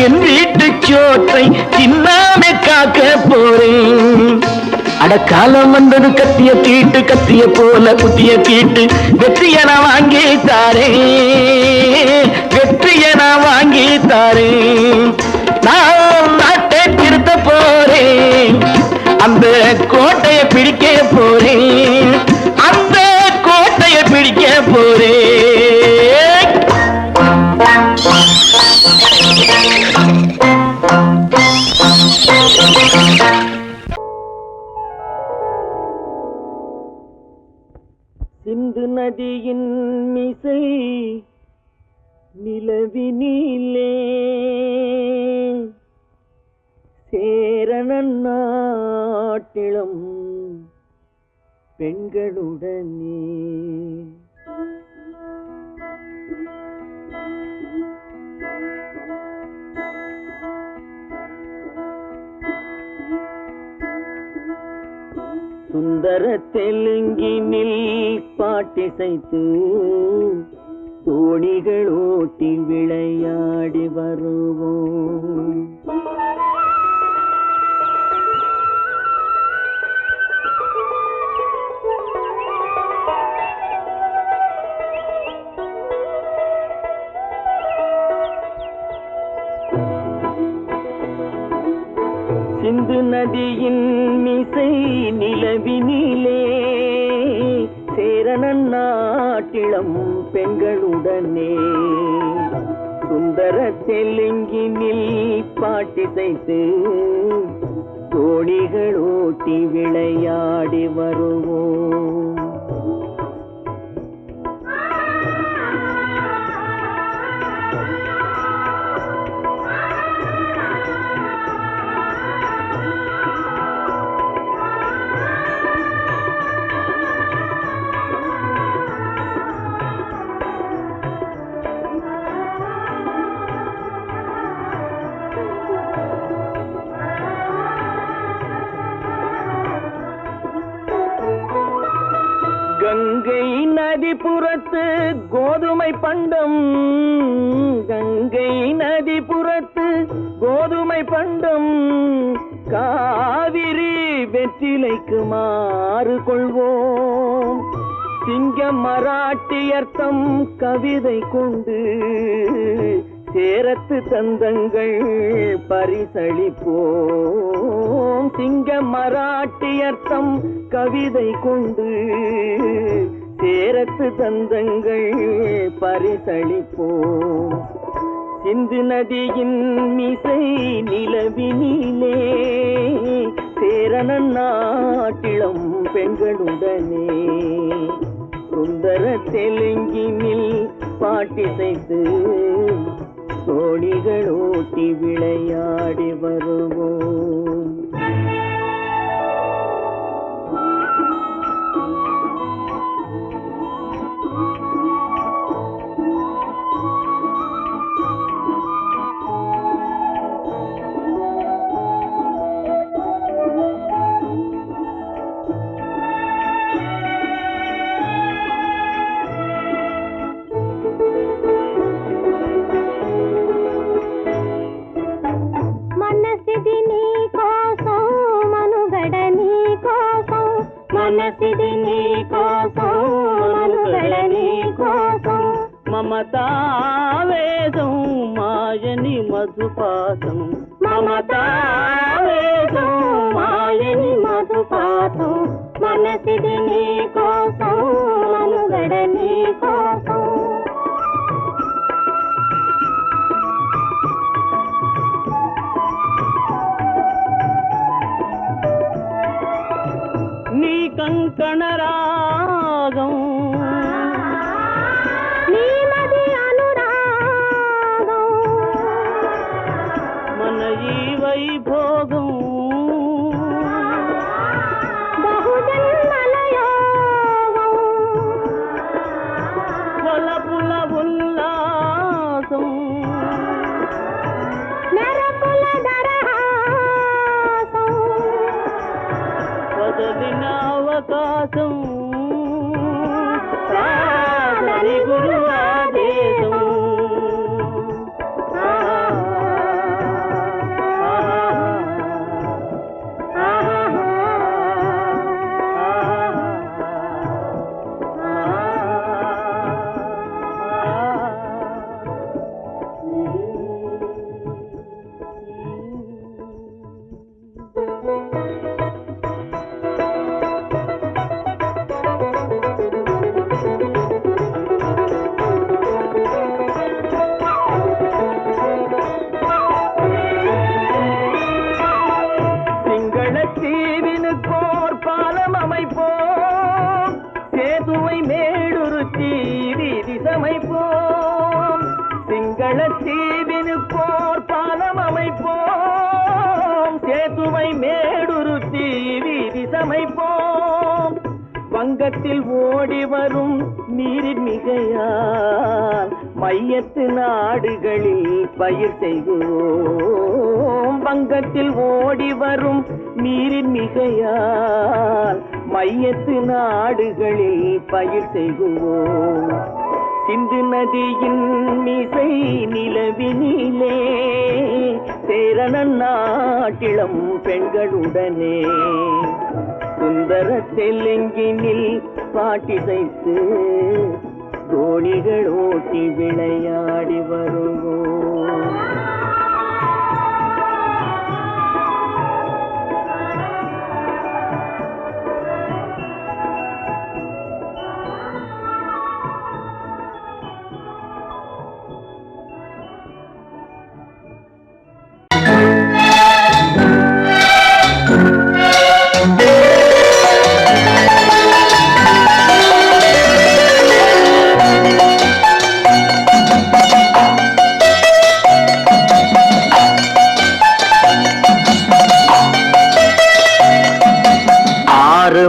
என் வீட்டு சோற்றை தின்னாம காக்க போறேன். அட காலம் வந்தது கத்திய தீட்டு, கத்திய போல குத்திய தீட்டு, வெற்றிய நான் வாங்கி தாரேன், வெற்றிய நான் வாங்கி தாரேன். நான் நாட்டை திருத்த போறேன், அந்த கோட்டையை பிடிக்க போறேன், அந்த கோட்டையை பிடிக்க போறேன். சிந்து நதியின் மிசை நிலவினிலே சேரணன் நாட்டிலும் பெண்களுடனே சுந்தர தெலுங்கினில் பாட்டிசைத்து தோணிகள் ஓட்டி விளையாடி வருவோம். சிந்து நதியின் மிசை நிலவினிலே சேரணன் நாட்டிளம் பெண்களுடனே சுந்தர தெலுங்கினில் பாட்டிசைத்து தோணிகள் ஓட்டி விளையாடி வருவோம். கங்கை நதிபுறத்து கோதுமை பண்டம், கங்கை நதிபுறத்து கோதுமை பண்டம், காவிரி வெற்றிலைக்கு மாறு கொள்வோம். சிங்கம் மராட்டியர்த்தம் கவிதை கொண்டு சேரத்து தந்தங்கள் பரிசளிப்போம். சிங்கம் மராட்டியர்த்தம் கவிதை கொண்டு சேரத்து தந்தங்கள் பரிசளிப்போம். சிந்து நதியின் மிசை நிலவினிலே சேரணன் நாட்டிளம் பெண்களுடனே சுந்தர தெலுங்கினில் பாட்டிசைத்து தோணிகள் ஓட்டி விளையாடி வருவோம். మనసిది నీ కోసం మనుగడ నీ కోసం మమతావేదం మాయని మధుపాసం మమతావేదం మాయని మధుపాసం మనసిది నీ కోసం మనుగడ నీ కోసం నీ కంకణ రాగం నీ మది అనురాగం మన ఈ వైభోగం బహుజన్మల యోగం కొలపుల ఉల్లాసం మెరపుల దరహాసం వదలిన అవకాశం సాధని గురు ఆదేశం நம்மை மேடுருத்தி வீதி சமைப்போம். வங்கத்தில் ஓடி வரும் நீரின் மிகையால் மையத்து நாடுகளில் பயிர் செய்வோம். வங்கத்தில் ஓடி வரும் நீரின் மிகையால் மையத்து நாடுகளில் பயிர் செய்வோம். சிந்து நதியின் மிசை நிலவினிலே சேரணன் நாட்டிளம் பெண்களுடனே சுந்தர தெலுங்கினில் பாட்டிசைத்து தோணிகள் ஓட்டி விளையாடி வருவோம்.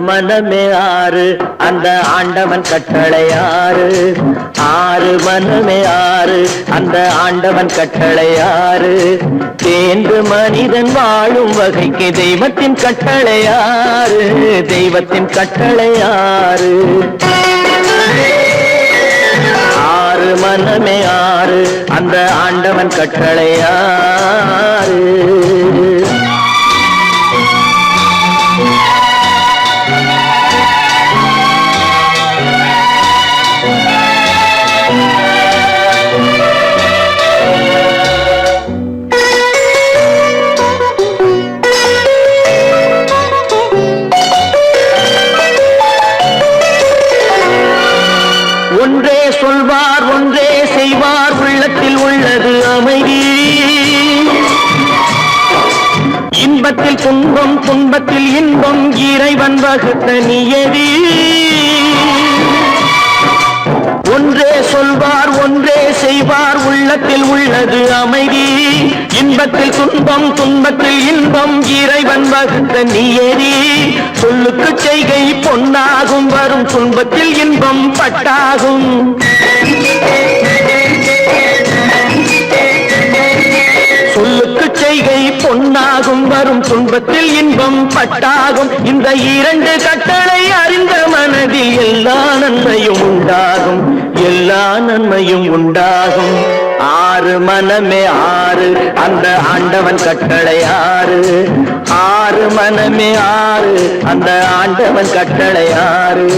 மனமே ஆறு அந்த ஆண்டவன் கட்டளை ஆறு. ஆறு மனமே ஆறு அந்த ஆண்டவன் கட்டளை ஆறு. தேர்ந்து மனிதன் வாழும் வகைக்கு தெய்வத்தின் கட்டளை ஆறு. தெய்வத்தின் கட்டளை ஆறு. ஆறு மனமே ஆறு அந்த ஆண்டவன் கட்டளை ஆறு. ஒன்றே சொல்வார் ஒன்றே செய்வார் உள்ளத்தில் உள்ளது அமைதி. இன்பத்தில் துன்பம் துன்பத்தில் இன்பம் இறைவன் வகுத்த நியதி. ஒன்றே சொல்வார் ஒன்றே செய்வார் உள்ளத்தில் உள்ளது அமைதி. இன்பத்தில் துன்பம் துன்பத்தில் இன்பம் இறைவன் வகுத்த நியதி. சொல்லுக்கு செய்கை பொன்னாகும் வரும் துன்பத்தில் இன்பம் பட்டாகும். சொல்லுக்கு செய்கை பொன்னாகும் வரும் துன்பத்தில் இன்பம் பட்டாகும். இந்த இரண்டு கட்டளை அறிந்த மனதில் எல்லா நன்மையும் உண்டாகும். எல்லா நன்மையும் உண்டாகும். ஆறு மனமே ஆறு அந்த ஆண்டவன் கட்டளை ஆறு. ஆறு மனமே ஆறு அந்த ஆண்டவன் கட்டளை ஆறு.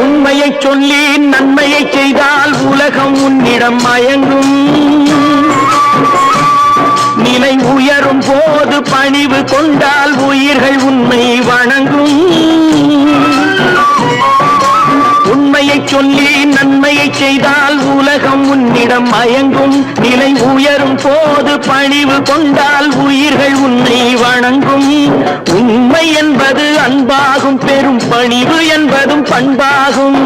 உண்மையை சொல்லி நன்மையை செய்தால் உலகம் உன்னிடம் மயங்கும். நிலை உயரும் போது பணிவு கொண்டால் உயிர்கள் உன்னை வணங்கும். உண்மையை சொல்லி நன்மையை செய்தால் உலகம் உன்னிடம் மயங்கும். நிலை உயரும் போது பணிவு கொண்டால் உயிர்கள் உன்னை வணங்கும். உண்மை என்பது அன்பாகும் பெரும் பணிவு என்பதும் பண்பாகும்.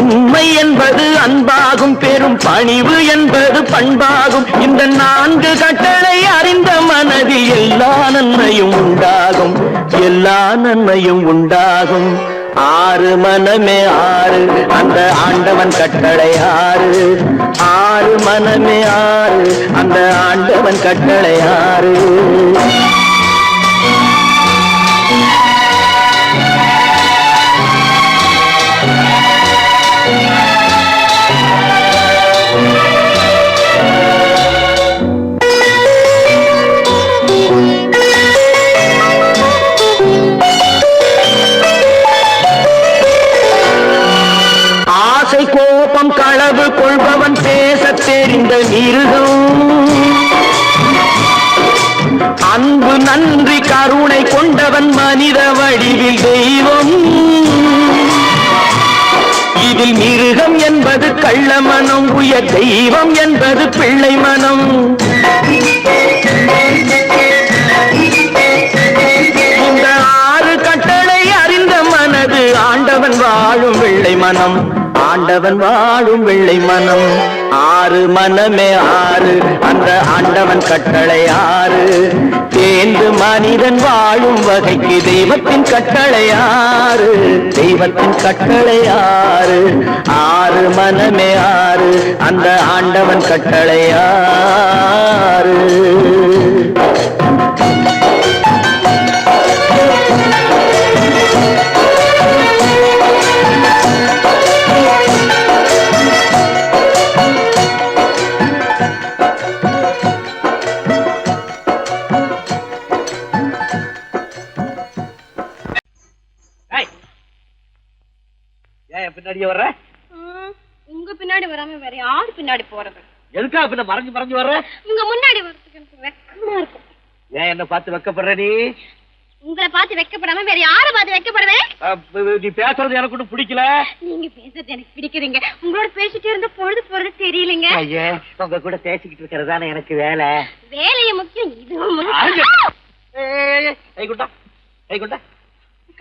உண்மை என்பது அன்பாகும் பெரும் பணிவு என்பது பண்பாகும். இந்த நான்கு கட்டளை அறிந்த மனதில் எல்லா நன்மையும் உண்டாகும். எல்லா நன்மையும் உண்டாகும். ஆறு மனமே ஆறு அந்த ஆண்டவன் கட்டளை ஆறு. ஆறு மனமே ஆறு அந்த ஆண்டவன் கட்டளை ஆறு. கோபம் களவு கொள்பவன் பேச தெரிந்த மிருகம். அன்பு நன்றி கருணை கொண்டவன் மனித வடிவில் தெய்வம். இதில் மிருகம் என்பது கள்ள மனம், உயர் தெய்வம் என்பது பிள்ளை மனம். இந்த 6 கட்டளை அறிந்த மனது ஆண்டவன் வாழும் வெள்ளை மனம், ஆண்டவன் வாழும் வெள்ளை மனம். 6 மனமே 6, அந்த ஆண்டவன் கட்டளை 6. தேர்ந்து மனிதன் வாழும் வகைக்கு தெய்வத்தின் கட்டளை 6, தெய்வத்தின் கட்டளை 6. 6 மனமே 6, அந்த ஆண்டவன் கட்டளை 6. பின்னாடியே வர்ற? உங்க பின்னாடி வராம வேற யாரு பின்னாடி போறது? எதுக்கா பின்ன மறைஞ்சு மறைஞ்சு வர்ற? உங்க முன்னாடி வரதுக்கு எனக்கு வெக்கமா இருக்கும். ஏன் என்ன பார்த்து வெக்கப்படுற நீ? உங்களை பார்த்து வெக்கப்படாம வேற யார பார்த்து வெக்கப்படுவேன்? நீ பேசுறது எனக்கு ஒன்றும் பிடிக்கல. நீங்க பேசுறது எனக்கு பிடிக்குதுங்க. உங்களோட பேசிட்டே இருந்த பொழுது போறது தெரியலங்க. ஐயே, உங்க கூட பேசிக்கிட்டு இருக்கிறதானே எனக்கு வேலை. வேலையை முக்கியம், இதுவும் முக்கியம்.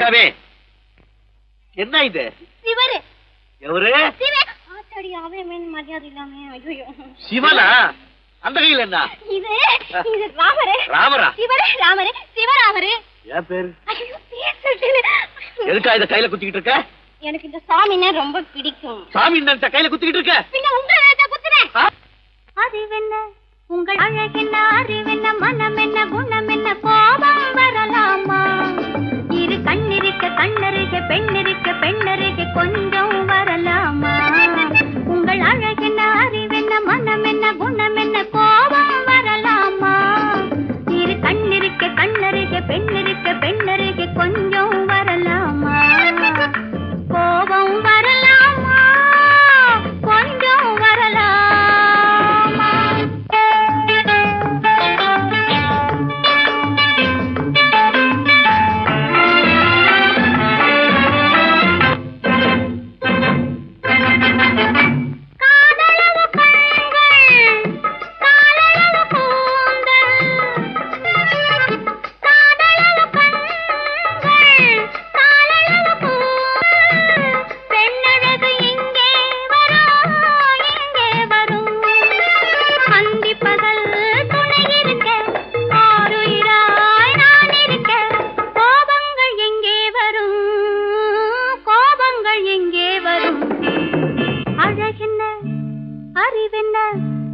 கவே, என்ன இது? சிவரு. எவரு? ஆத்தாடி, அவன் மரியாதை இல்லாம. ஐயோ, சிவனா? அந்த கையில் என்ன? இது இது ராமரு. ராமரா? சிவரு ராமரு, சிவராமரு. ஏன் பேரு? ஐயோ, பேசுறது. எதுக்கா இத கையில குத்திக்கிட்டு இருக்க? எனக்கு இந்த சாமின்னா ரொம்ப பிடிக்கும். சாமி நினைச்ச கையில குத்திக்கிட்டு இருக்க? பின்ன உங்களை நினைச்சா குத்துறேன். அறிவென்ன உங்கள் அழகென்ன, அறிவென்ன, மனம் என்ன, குணம் என்ன, கோபம் வரலாமா? இரு கண்ணிருக்க கண்ணருக, பெண்ணிருக்க பெண்ணருக, கொஞ்சம் வரலாமா? உங்கள் அழகென்ன, அறிவென்ன, மனம் என்ன, குணம் என்ன, கோபம் வரலாமா? இரு கண்ணிருக்க கண்ணருக, பெண்ணிருக்க பெண்ணருக, கொஞ்சம் வரலாமா? கோபம் வரலாமா? கொஞ்சம் வரலாமா?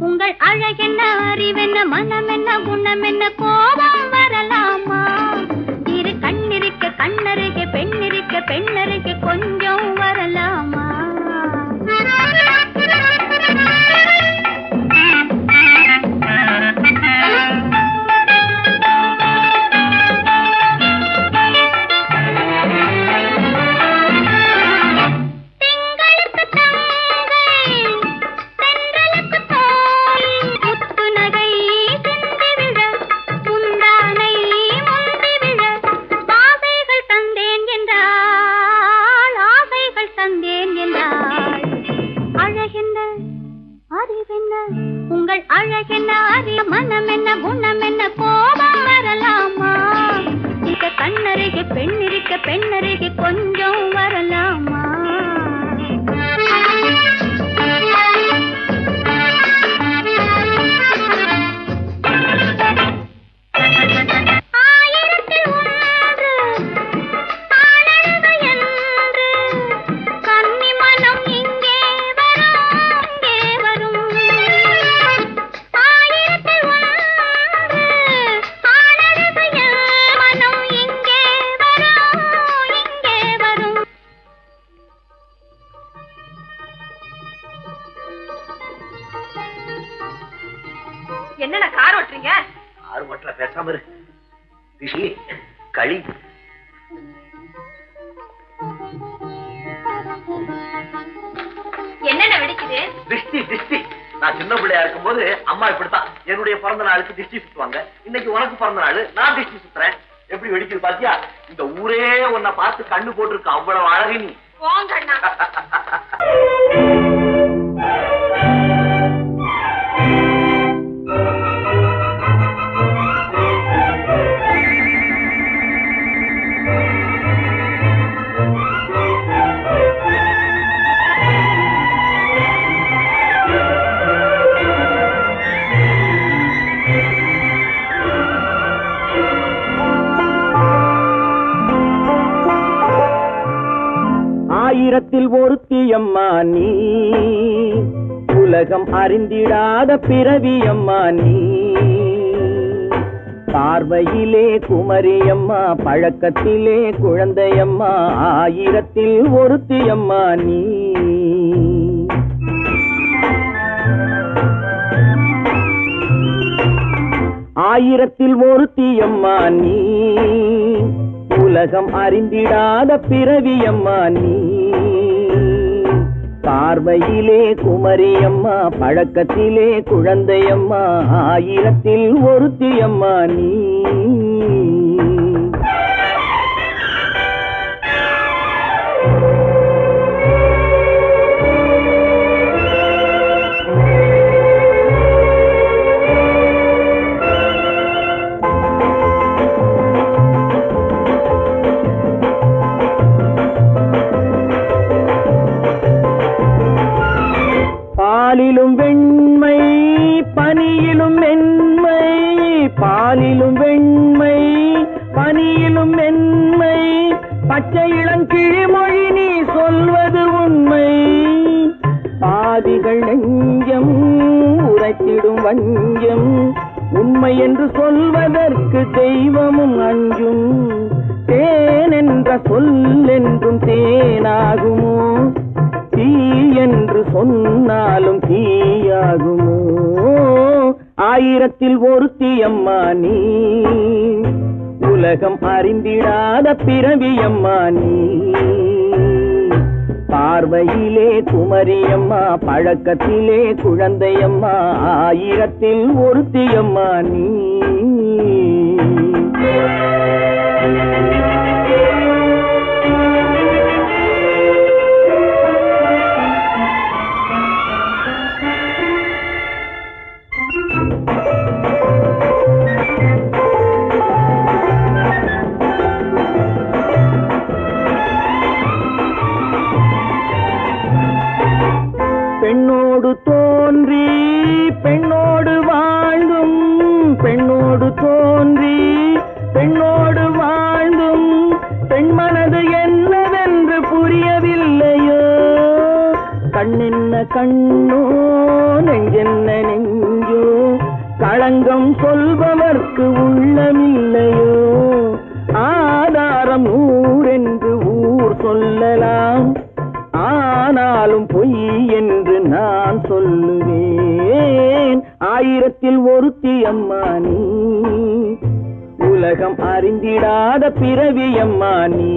உங்கள் அழகென்ன, அறிவென்ன, மனம் என்ன, குணம் என்ன, கோபம் வரலாமா? இரு கண்ணிருக்க கண்ணருக, பெண்ணிருக்க பெண்ணருக, கொஞ்சம் வரலாமா? உங்கள் அழகென்ன, அறிய, மனம் என்ன, குணம் என்ன, கோபம் வரலாமா? இத கண்ணருக பெண்ணிருக்க பெண்ணருக, கொஞ்சம் வரலாமா? என்னென்ன கார் ஓட்டுறீங்க? ஆறு மட்டல பேசாம இரு. ரிஷி, களி. என்னென்ன வெடிக்குது? திஷ்டி திஷ்டி. நான் சின்ன பிள்ளையா இருக்கும் போது அம்மா இப்படித்தான் என்னுடைய பிறந்த நாளுக்கு திஷ்டி சுத்துவாங்க. இன்னைக்கு உனக்கு பிறந்த நாள், நான் திஷ்டி சுத்துறேன். எப்படி வெடிக்குது பாத்தியா? இந்த ஊரே உன்னை பார்த்து கண்ணு போட்டிருக்கு. அவ்வளவு அழகு நீ. போங்கண்ணா. ஆயிரத்தில் ஒருத்தியம்மா நீ, உலகம் அறிந்திடாத பிறவியம்மா நீ. பார்வையிலே குமரியம்மா, பழக்கத்திலே குழந்தையம்மா, ஆயிரத்தில் ஒருத்தியம்மா நீ. ஆயிரத்தில் ஒருத்தியம்மா நீ, உலகம் அறிந்திடாத பிறவியம்மா நீ. பார்வையிலே குமரியம்மா, பழக்கத்திலே குழந்தையம்மா, ஆயிரத்தில் ஒருத்தியம்மா நீ. பாலிலும் வெண்மை பனியிலும் மென்மை, பாலிலும் வெண்மை பனியிலும் மென்மை, பச்சை இளங்கிழிமொழி நீ சொல்வது உண்மை. பாதிகள் நெஞ்சம் உரைத்திடும் வஞ்சம், உண்மை என்று சொல்வதற்கு தெய்வமும் அஞ்சும். தேன் என்ற சொல் என்றும் தேனாகுமோ, தீ என்று சொன்னாலும் தீயாகுமோ. ஆயிரத்தில் ஒருத்தியம்மா நீ, உலகம் அறிந்திடாத பிறவியம்மா நீ. பார்வையிலே குமரியம்மா, பழக்கத்திலே குழந்தையம்மா, ஆயிரத்தில் ஒருத்தியம்மா நீ. பெண்ணோடு தோன்றி பெண்ணோடு வாழ்ந்தும், பெண்ணோடு தோன்றி பெண்ணோடு வாழ்ந்தும், பெண்மனது என்னவென்று புரியவில்லையோ. கண்ணென்ன கண்ணோ, நெஞ்சென்ன நெஞ்சோ, களங்கம் சொல்பவர்க்கு உள்ளமில்லையோ. ஆதாரம் ஊரென்று ஊர் சொல்லலாம், ஆனாலும் பொய் என்று நான் சொல்லுவேன். ஆயிரத்தில் ஒருத்தியம்மா நீ, உலகம் அறிந்திடாத பிறவியம்மா நீ.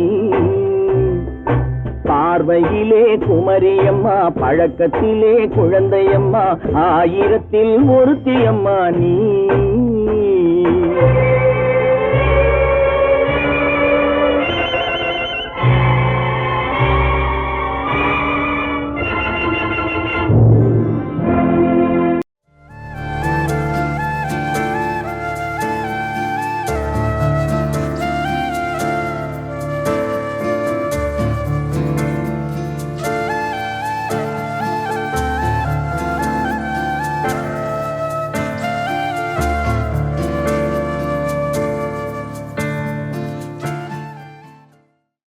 பார்வையிலே குமரியம்மா, பழக்கத்திலே குழந்தையம்மா, ஆயிரத்தில் ஒருத்தியம்மா நீ.